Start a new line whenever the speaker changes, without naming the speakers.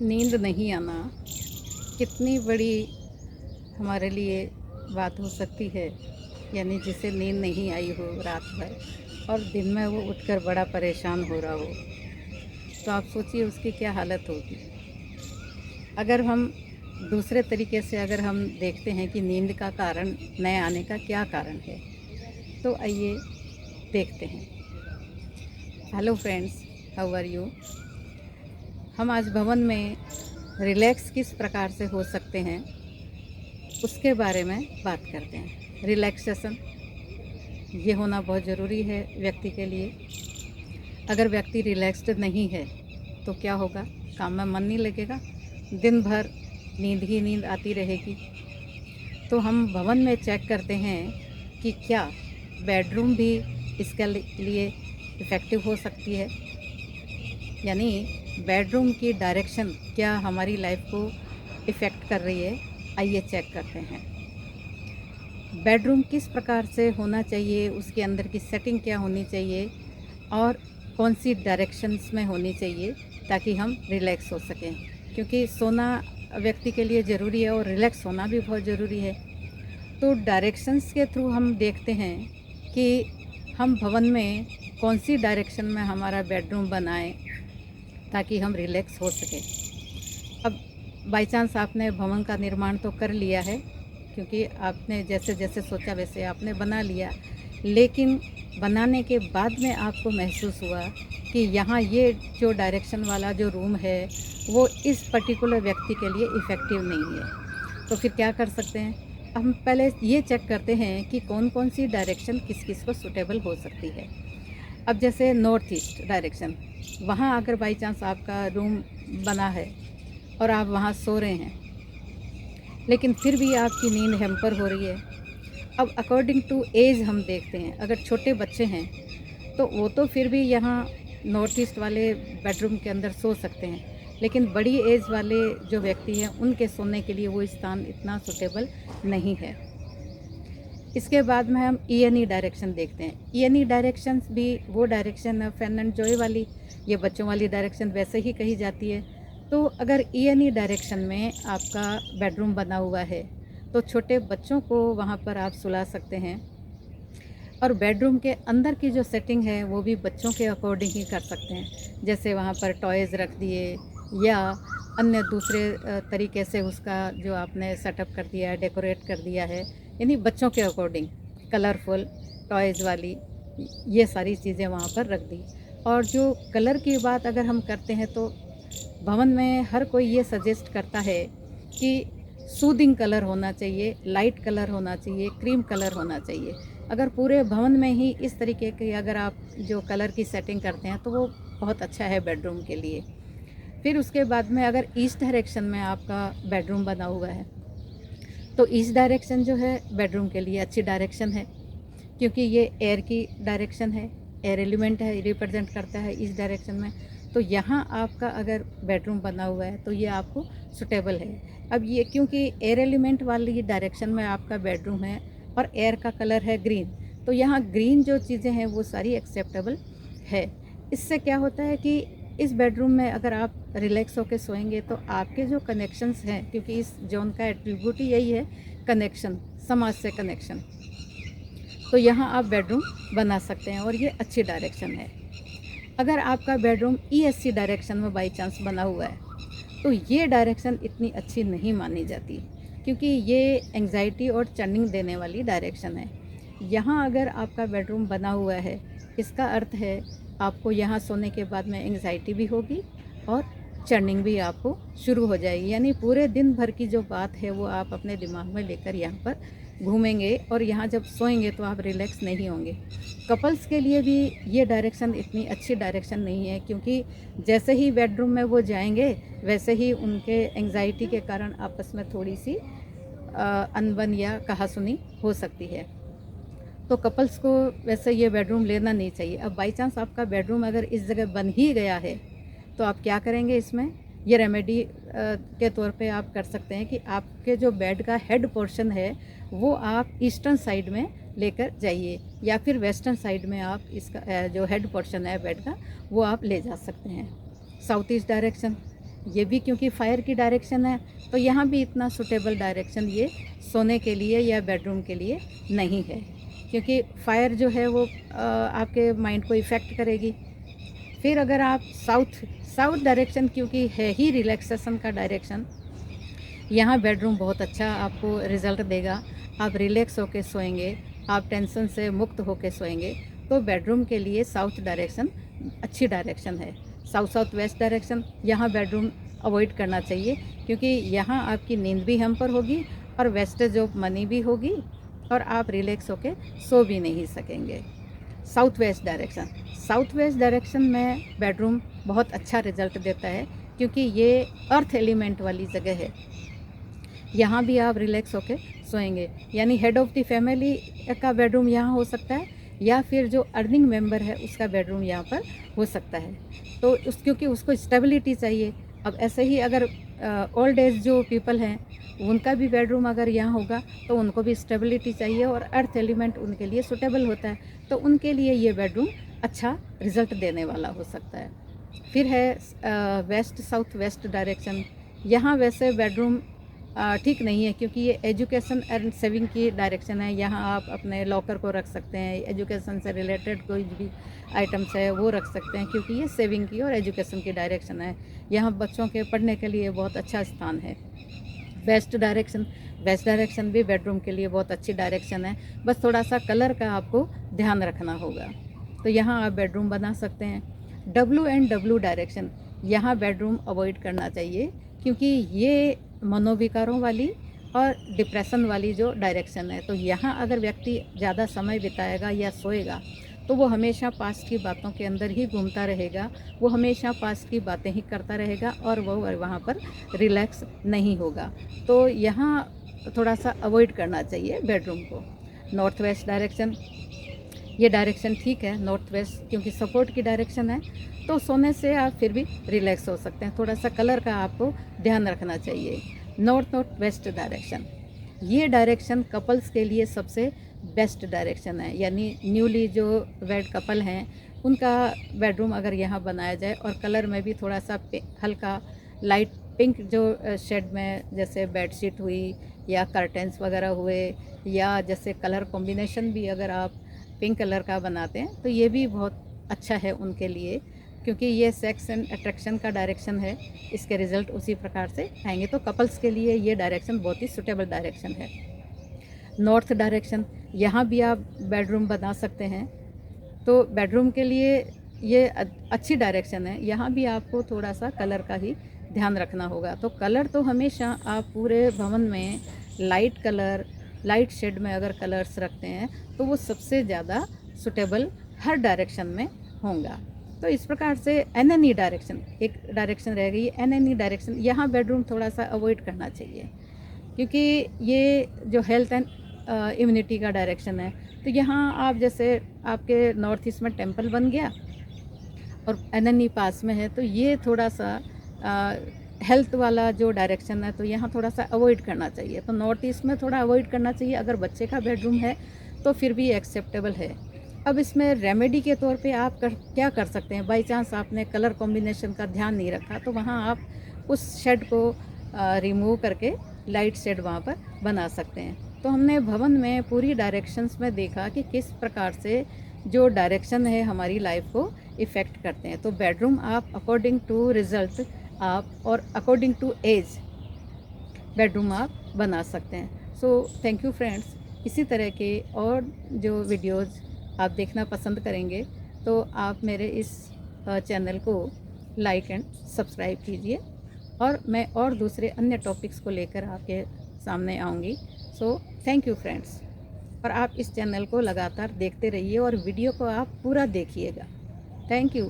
नींद नहीं आना कितनी बड़ी हमारे लिए बात हो सकती है। यानी जिसे नींद नहीं आई हो रात भर और दिन में वो उठकर बड़ा परेशान हो रहा हो, तो आप सोचिए उसकी क्या हालत होगी। अगर हम दूसरे तरीके से अगर हम देखते हैं कि नींद का कारण न आने का क्या कारण है, तो आइए देखते हैं। Hello friends, how are you. हम आज भवन में रिलैक्स किस प्रकार से हो सकते हैं उसके बारे में बात करते हैं। रिलैक्सेशन ये होना बहुत ज़रूरी है व्यक्ति के लिए। अगर व्यक्ति रिलैक्स्ड नहीं है तो क्या होगा, काम में मन नहीं लगेगा, दिन भर नींद ही नींद आती रहेगी। तो हम भवन में चेक करते हैं कि क्या बेडरूम भी इसके लिए इफ़ेक्टिव हो सकती है। यानी बेडरूम की डायरेक्शन क्या हमारी लाइफ को इफ़ेक्ट कर रही है। आइए चेक करते हैं बेडरूम किस प्रकार से होना चाहिए, उसके अंदर की सेटिंग क्या होनी चाहिए और कौन सी डायरेक्शंस में होनी चाहिए ताकि हम रिलैक्स हो सकें। क्योंकि सोना व्यक्ति के लिए ज़रूरी है और रिलैक्स होना भी बहुत ज़रूरी है। तो डायरेक्शंस के थ्रू हम देखते हैं कि हम भवन में कौन सी डायरेक्शन में हमारा बेडरूम बनाएं ताकि हम रिलैक्स हो सकें। अब बाय चांस आपने भवन का निर्माण तो कर लिया है, क्योंकि आपने जैसे जैसे सोचा वैसे आपने बना लिया, लेकिन बनाने के बाद में आपको महसूस हुआ कि यहाँ ये जो डायरेक्शन वाला जो रूम है वो इस पर्टिकुलर व्यक्ति के लिए इफ़ेक्टिव नहीं है। तो फिर क्या कर सकते हैं, हम पहले ये चेक करते हैं कि कौन कौन सी डायरेक्शन किस किस को सूटेबल हो सकती है। अब जैसे नॉर्थ ईस्ट डायरेक्शन, वहाँ अगर बाई चांस आपका रूम बना है और आप वहाँ सो रहे हैं, लेकिन फिर भी आपकी नींद हैम्पर हो रही है। अब अकॉर्डिंग टू एज हम देखते हैं, अगर छोटे बच्चे हैं तो वो तो फिर भी यहाँ नॉर्थ ईस्ट वाले बेडरूम के अंदर सो सकते हैं, लेकिन बड़ी एज वाले जो व्यक्ति हैं उनके सोने के लिए वो स्थान इतना सूटेबल नहीं है। इसके बाद में हम ईएनई डायरेक्शन देखते हैं। ईएनई डायरेक्शन भी वो डायरेक्शन है फैन एंड जॉय वाली, ये बच्चों वाली डायरेक्शन वैसे ही कही जाती है। तो अगर ईएनई डायरेक्शन में आपका बेडरूम बना हुआ है तो छोटे बच्चों को वहाँ पर आप सुला सकते हैं, और बेडरूम के अंदर की जो सेटिंग है वो भी बच्चों के अकॉर्डिंग ही कर सकते हैं। जैसे वहाँ पर टॉयज़ रख दिए या अन्य दूसरे तरीके से उसका जो आपने सेटअप कर दिया है, डेकोरेट कर दिया है, यानी बच्चों के अकॉर्डिंग कलरफुल टॉयज़ वाली ये सारी चीज़ें वहाँ पर रख दी। और जो कलर की बात अगर हम करते हैं तो भवन में हर कोई ये सजेस्ट करता है कि सूदिंग कलर होना चाहिए, लाइट कलर होना चाहिए, क्रीम कलर होना चाहिए। अगर पूरे भवन में ही इस तरीके की अगर आप जो कलर की सेटिंग करते हैं तो वो बहुत अच्छा है बेडरूम के लिए। फिर उसके बाद में अगर ईस्ट डायरेक्शन में आपका बेडरूम बना हुआ है तो ईस्ट डायरेक्शन जो है बेडरूम के लिए अच्छी डायरेक्शन है, क्योंकि ये एयर की डायरेक्शन है, एयर एलिमेंट है, रिप्रेजेंट करता है ईस्ट डायरेक्शन में। तो यहाँ आपका अगर बेडरूम बना हुआ है तो ये आपको सुटेबल है। अब ये क्योंकि एयर एलिमेंट वाली डायरेक्शन में आपका बेडरूम है और एयर का कलर है ग्रीन, तो यहाँ ग्रीन जो चीज़ें हैं वो सारी एक्सेप्टेबल है। इससे क्या होता है कि इस बेडरूम में अगर आप रिलैक्स होकर सोएंगे तो आपके जो कनेक्शंस हैं, क्योंकि इस जोन का एट्रीब्यूट ही यही है कनेक्शन, समाज से कनेक्शन, तो यहाँ आप बेडरूम बना सकते हैं और ये अच्छी डायरेक्शन है। अगर आपका बेडरूम ईएससी डायरेक्शन में बाई चांस बना हुआ है तो ये डायरेक्शन इतनी अच्छी नहीं मानी जाती, क्योंकि ये एंग्जाइटी और चर्निंग देने वाली डायरेक्शन है। यहाँ अगर आपका बेडरूम बना हुआ है, इसका अर्थ है आपको यहाँ सोने के बाद में एंग्जाइटी भी होगी और चर्निंग भी आपको शुरू हो जाएगी। यानी पूरे दिन भर की जो बात है वो आप अपने दिमाग में लेकर यहाँ पर घूमेंगे और यहाँ जब सोएंगे तो आप रिलैक्स नहीं होंगे। कपल्स के लिए भी ये डायरेक्शन इतनी अच्छी डायरेक्शन नहीं है, क्योंकि जैसे ही बेडरूम में वो जाएंगे वैसे ही उनके एंग्जाइटी के कारण आपस में थोड़ी सी अनबन या कहासुनी हो सकती है। तो कपल्स को वैसे ये बेडरूम लेना नहीं चाहिए। अब बाई चांस आपका बेडरूम अगर इस जगह बन ही गया है तो आप क्या करेंगे, इसमें ये रेमेडी के तौर पे आप कर सकते हैं कि आपके जो बेड का हेड पोर्शन है वो आप ईस्टर्न साइड में लेकर जाइए, या फिर वेस्टर्न साइड में आप इसका जो हेड पोर्शन है बेड का वो आप ले जा सकते हैं। साउथ ईस्ट डायरेक्शन, ये भी क्योंकि फायर की डायरेक्शन है, तो यहाँ भी इतना सूटेबल डायरेक्शन ये सोने के लिए या बेडरूम के लिए नहीं है, क्योंकि फायर जो है वो आपके माइंड को इफ़ेक्ट करेगी। फिर अगर आप साउथ डायरेक्शन, क्योंकि है ही रिलैक्सेशन का डायरेक्शन, यहाँ बेडरूम बहुत अच्छा आपको रिज़ल्ट देगा। आप रिलैक्स होकर सोएंगे, आप टेंशन से मुक्त होकर सोएंगे। तो बेडरूम के लिए साउथ डायरेक्शन अच्छी डायरेक्शन है। साउथ वेस्ट डायरेक्शन, यहाँ बेडरूम अवॉइड करना चाहिए, क्योंकि यहाँ आपकी नींद भी हैम्पर होगी और वेस्टेज ऑफ मनी भी होगी और आप रिलैक्स होकर सो भी नहीं सकेंगे। साउथ वेस्ट डायरेक्शन में बेडरूम बहुत अच्छा रिजल्ट देता है, क्योंकि ये अर्थ एलिमेंट वाली जगह है। यहाँ भी आप रिलैक्स होकर सोएंगे, यानी हेड ऑफ़ द फैमिली का बेडरूम यहाँ हो सकता है, या फिर जो अर्निंग मेंबर है उसका बेडरूम यहाँ पर हो सकता है। तो क्योंकि उसको स्टेबिलिटी चाहिए। अब ऐसे ही अगर ओल्ड एज जो पीपल हैं उनका भी बेडरूम अगर यहाँ होगा तो उनको भी स्टेबिलिटी चाहिए, और अर्थ एलिमेंट उनके लिए सूटेबल होता है, तो उनके लिए ये बेडरूम अच्छा रिजल्ट देने वाला हो सकता है। फिर है वेस्ट साउथ वेस्ट डायरेक्शन। यहाँ वैसे बेडरूम ठीक नहीं है, क्योंकि ये एजुकेशन एंड सेविंग की डायरेक्शन है। यहाँ आप अपने लॉकर को रख सकते हैं, एजुकेशन से रिलेटेड कोई भी आइटम्स है वो रख सकते हैं, क्योंकि ये सेविंग की और एजुकेशन की डायरेक्शन है। यहाँ बच्चों के पढ़ने के लिए बहुत अच्छा स्थान है। वेस्ट डायरेक्शन भी बेडरूम के लिए बहुत अच्छी डायरेक्शन है, बस थोड़ा सा कलर का आपको ध्यान रखना होगा। तो यहाँ आप बेडरूम बना सकते हैं। डब्ल्यू डायरेक्शन, यहाँ बेडरूम अवॉइड करना चाहिए, क्योंकि ये मनोविकारों वाली और डिप्रेशन वाली जो डायरेक्शन है। तो यहाँ अगर व्यक्ति ज़्यादा समय बिताएगा या सोएगा तो वो हमेशा पास्ट की बातों के अंदर ही घूमता रहेगा, वो हमेशा पास्ट की बातें ही करता रहेगा और वो वहाँ पर रिलैक्स नहीं होगा। तो यहाँ थोड़ा सा अवॉइड करना चाहिए बेडरूम को। नॉर्थ वेस्ट डायरेक्शन, ये डायरेक्शन ठीक है, नॉर्थ वेस्ट क्योंकि सपोर्ट की डायरेक्शन है, तो सोने से आप फिर भी रिलैक्स हो सकते हैं। थोड़ा सा कलर का आपको ध्यान रखना चाहिए। नॉर्थ वेस्ट डायरेक्शन, ये डायरेक्शन कपल्स के लिए सबसे बेस्ट डायरेक्शन है, यानी न्यूली जो वेड कपल हैं उनका बेडरूम अगर यहाँ बनाया जाए और कलर में भी थोड़ा सा हल्का लाइट पिंक जो शेड में, जैसे बेडशीट हुई या कर्टेंस वगैरह हुए, या जैसे कलर कॉम्बिनेशन भी अगर आप पिंक कलर का बनाते हैं तो ये भी बहुत अच्छा है उनके लिए, क्योंकि ये सेक्स एंड अट्रैक्शन का डायरेक्शन है। इसके रिज़ल्ट उसी प्रकार से आएंगे। तो कपल्स के लिए ये डायरेक्शन बहुत ही सूटेबल डायरेक्शन है। नॉर्थ डायरेक्शन, यहाँ भी आप बेडरूम बना सकते हैं। तो बेडरूम के लिए ये अच्छी डायरेक्शन है। यहाँ भी आपको थोड़ा सा कलर का ही ध्यान रखना होगा। तो कलर तो हमेशा आप पूरे भवन में लाइट कलर, लाइट शेड में अगर कलर्स रखते हैं तो वो सबसे ज़्यादा सूटेबल हर डायरेक्शन में होगा। तो इस प्रकार से एनएनई डायरेक्शन, एक डायरेक्शन रह गई एनएनई डायरेक्शन, यहाँ बेडरूम थोड़ा सा अवॉइड करना चाहिए, क्योंकि ये जो हेल्थ एंड इम्यूनिटी का डायरेक्शन है। तो यहाँ आप जैसे आपके नॉर्थ ईस्ट में टेम्पल बन गया और एनएनई पास में है, तो ये थोड़ा सा हेल्थ वाला जो डायरेक्शन है, तो यहाँ थोड़ा सा अवॉइड करना चाहिए। तो नॉर्थ ईस्ट में थोड़ा अवॉइड करना चाहिए। अगर बच्चे का बेडरूम है तो फिर भी एक्सेप्टेबल है। अब इसमें रेमेडी के तौर पे आप क्या कर सकते हैं, बाई चांस आपने कलर कॉम्बिनेशन का ध्यान नहीं रखा, तो वहाँ आप उस शेड को रिमूव करके लाइट शेड वहाँ पर बना सकते हैं। तो हमने भवन में पूरी डायरेक्शंस में देखा कि किस प्रकार से जो डायरेक्शन है हमारी लाइफ को इफ़ेक्ट करते हैं। तो बेडरूम आप अकॉर्डिंग टू रिज़ल्ट आप और अकॉर्डिंग टू एज बेडरूम आप बना सकते हैं। So thank you friends. इसी तरह के और जो वीडियोज़ आप देखना पसंद करेंगे तो आप मेरे इस चैनल को लाइक एंड सब्सक्राइब कीजिए, और मैं और दूसरे अन्य टॉपिक्स को लेकर आपके सामने आऊँगी। So thank you friends. और आप इस चैनल को लगातार देखते रहिए और वीडियो को आप पूरा देखिएगा। Thank you.